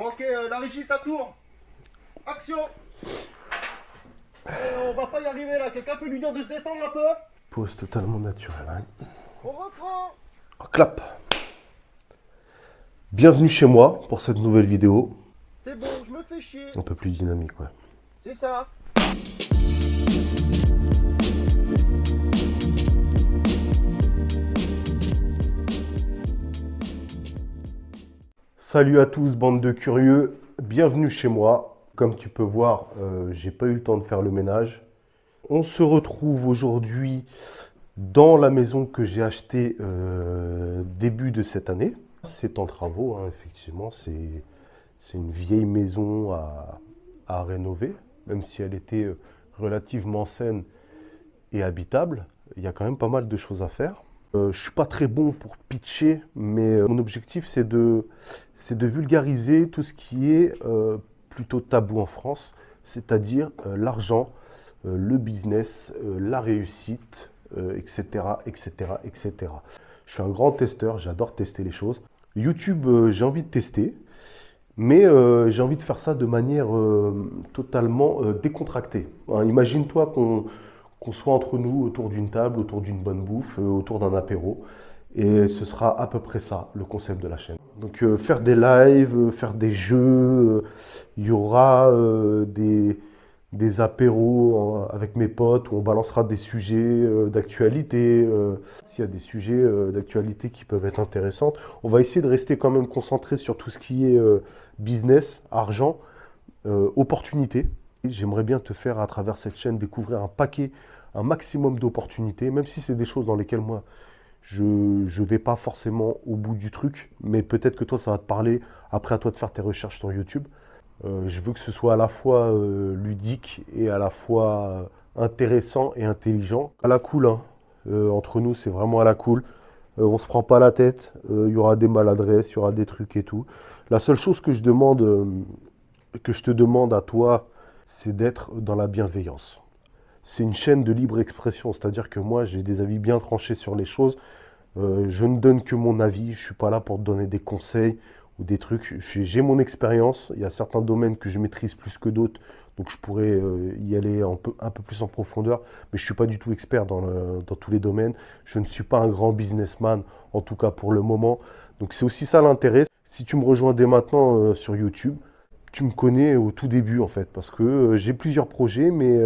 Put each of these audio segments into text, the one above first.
Ok, la régie, ça tourne. Action. On va pas y arriver là. Quelqu'un peut lui dire de se détendre un peu? Pose totalement naturelle. Hein. On reprend. Oh, clap. Bienvenue chez moi pour cette nouvelle vidéo. C'est bon, je me fais chier. Un peu plus dynamique, ouais. C'est ça. Salut à tous, bande de curieux. Bienvenue chez moi. Comme tu peux voir, j'ai pas eu le temps de faire le ménage. On se retrouve aujourd'hui dans la maison que j'ai achetée début de cette année. C'est en travaux, hein, effectivement. C'est une vieille maison à rénover, même si elle était relativement saine et habitable. Il y a quand même pas mal de choses à faire. Je ne suis pas très bon pour pitcher, mais mon objectif c'est de vulgariser tout ce qui est plutôt tabou en France, c'est-à-dire l'argent, le business, la réussite, etc., etc., etc. Je suis un grand testeur, j'adore tester les choses. YouTube, j'ai envie de tester, mais j'ai envie de faire ça de manière totalement décontractée. Hein, imagine-toi qu'on soit entre nous autour d'une table, autour d'une bonne bouffe, autour d'un apéro. Et ce sera à peu près ça, le concept de la chaîne. Donc faire des lives, faire des jeux, il y aura des apéros avec mes potes où on balancera des sujets d'actualité. S'il y a des sujets d'actualité qui peuvent être intéressants, on va essayer de rester quand même concentré sur tout ce qui est business, argent, opportunités. J'aimerais bien te faire à travers cette chaîne découvrir un maximum d'opportunités, même si c'est des choses dans lesquelles moi je ne vais pas forcément au bout du truc, mais peut-être que toi ça va te parler. Après, à toi de faire tes recherches sur YouTube. Je veux que ce soit à la fois ludique et à la fois intéressant et intelligent. À la cool, hein. Entre nous, c'est vraiment à la cool. On se prend pas la tête. Il y aura des maladresses, il y aura des trucs et tout. La seule chose que je te demande à toi, c'est d'être dans la bienveillance. C'est une chaîne de libre expression, c'est-à-dire que moi, j'ai des avis bien tranchés sur les choses. Je ne donne que mon avis, je ne suis pas là pour te donner des conseils ou des trucs. J'ai mon expérience, il y a certains domaines que je maîtrise plus que d'autres, donc je pourrais y aller un peu plus en profondeur, mais je ne suis pas du tout expert dans tous les domaines. Je ne suis pas un grand businessman, en tout cas pour le moment. Donc c'est aussi ça l'intérêt. Si tu me rejoins dès maintenant sur YouTube, tu me connais au tout début en fait, parce que j'ai plusieurs projets, mais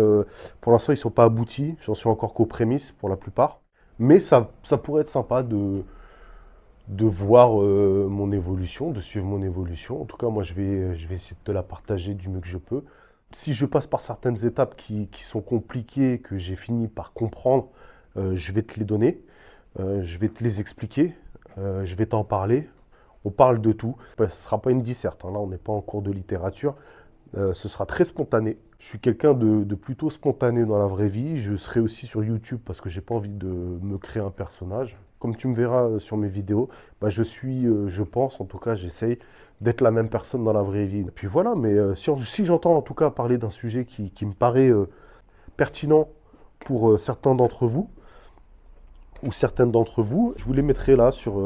pour l'instant ils ne sont pas aboutis. J'en suis encore qu'aux prémices pour la plupart. Mais ça pourrait être sympa de voir mon évolution, de suivre mon évolution. En tout cas, moi, je vais essayer de te la partager du mieux que je peux. Si je passe par certaines étapes qui sont compliquées, que j'ai fini par comprendre, je vais te les donner, je vais te les expliquer, je vais t'en parler. On parle de tout. Ce ne sera pas une disserte, hein. Là, on n'est pas en cours de littérature. Ce sera très spontané. Je suis quelqu'un de plutôt spontané dans la vraie vie. Je serai aussi sur YouTube parce que j'ai pas envie de me créer un personnage. Comme tu me verras sur mes vidéos, bah, je pense, en tout cas, j'essaye d'être la même personne dans la vraie vie. Et puis voilà, mais si j'entends en tout cas parler d'un sujet qui me paraît pertinent pour certains d'entre vous, ou certaines d'entre vous, je vous les mettrai là sur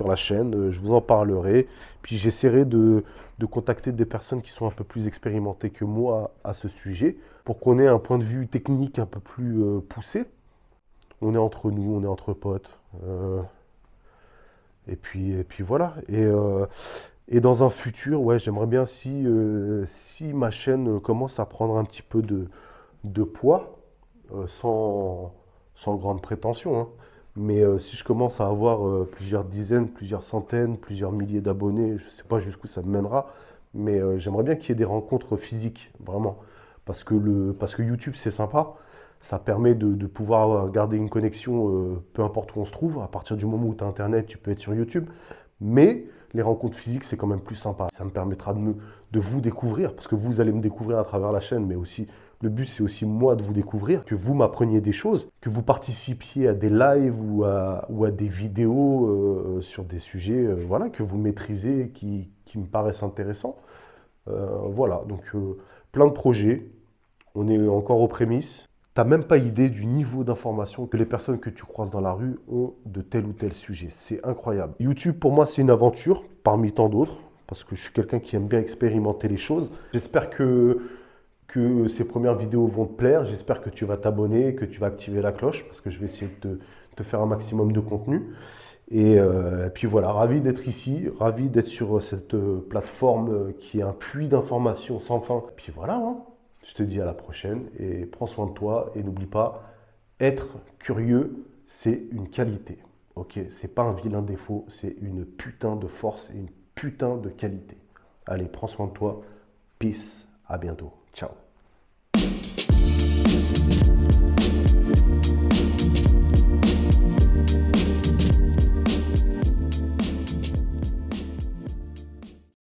la chaîne, je vous en parlerai, puis j'essaierai de contacter des personnes qui sont un peu plus expérimentées que moi à ce sujet, pour qu'on ait un point de vue technique un peu plus poussé. On est entre nous, on est entre potes, et puis voilà. Et dans un futur, ouais, j'aimerais bien si ma chaîne commence à prendre un petit peu de poids, sans grande prétention, hein. Mais si je commence à avoir plusieurs dizaines, plusieurs centaines, plusieurs milliers d'abonnés, je ne sais pas jusqu'où ça me mènera, mais j'aimerais bien qu'il y ait des rencontres physiques, vraiment. Parce que YouTube, c'est sympa, ça permet de pouvoir garder une connexion, peu importe où on se trouve. À partir du moment où tu as Internet, tu peux être sur YouTube. Mais les rencontres physiques, c'est quand même plus sympa. Ça me permettra de vous découvrir, parce que vous allez me découvrir à travers la chaîne, mais aussi le but, c'est aussi moi de vous découvrir, que vous m'appreniez des choses, que vous participiez à des lives ou à des vidéos sur des sujets voilà, que vous maîtrisez, qui me paraissent intéressants. Voilà, donc plein de projets. On est encore aux prémices. Tu n'as même pas idée du niveau d'information que les personnes que tu croises dans la rue ont de tel ou tel sujet. C'est incroyable. YouTube, pour moi, c'est une aventure parmi tant d'autres. parce que je suis quelqu'un qui aime bien expérimenter les choses. J'espère que ces premières vidéos vont te plaire. J'espère que tu vas t'abonner, que tu vas activer la cloche, parce que je vais essayer de te faire un maximum de contenu. Et puis voilà, ravi d'être ici, ravi d'être sur cette plateforme qui est un puits d'informations sans fin. Et puis voilà, hein. Je te dis à la prochaine et prends soin de toi et n'oublie pas, être curieux, c'est une qualité. Ok, c'est pas un vilain défaut, c'est une putain de force et une putain de qualité. Allez, prends soin de toi. Peace, à bientôt. Ciao.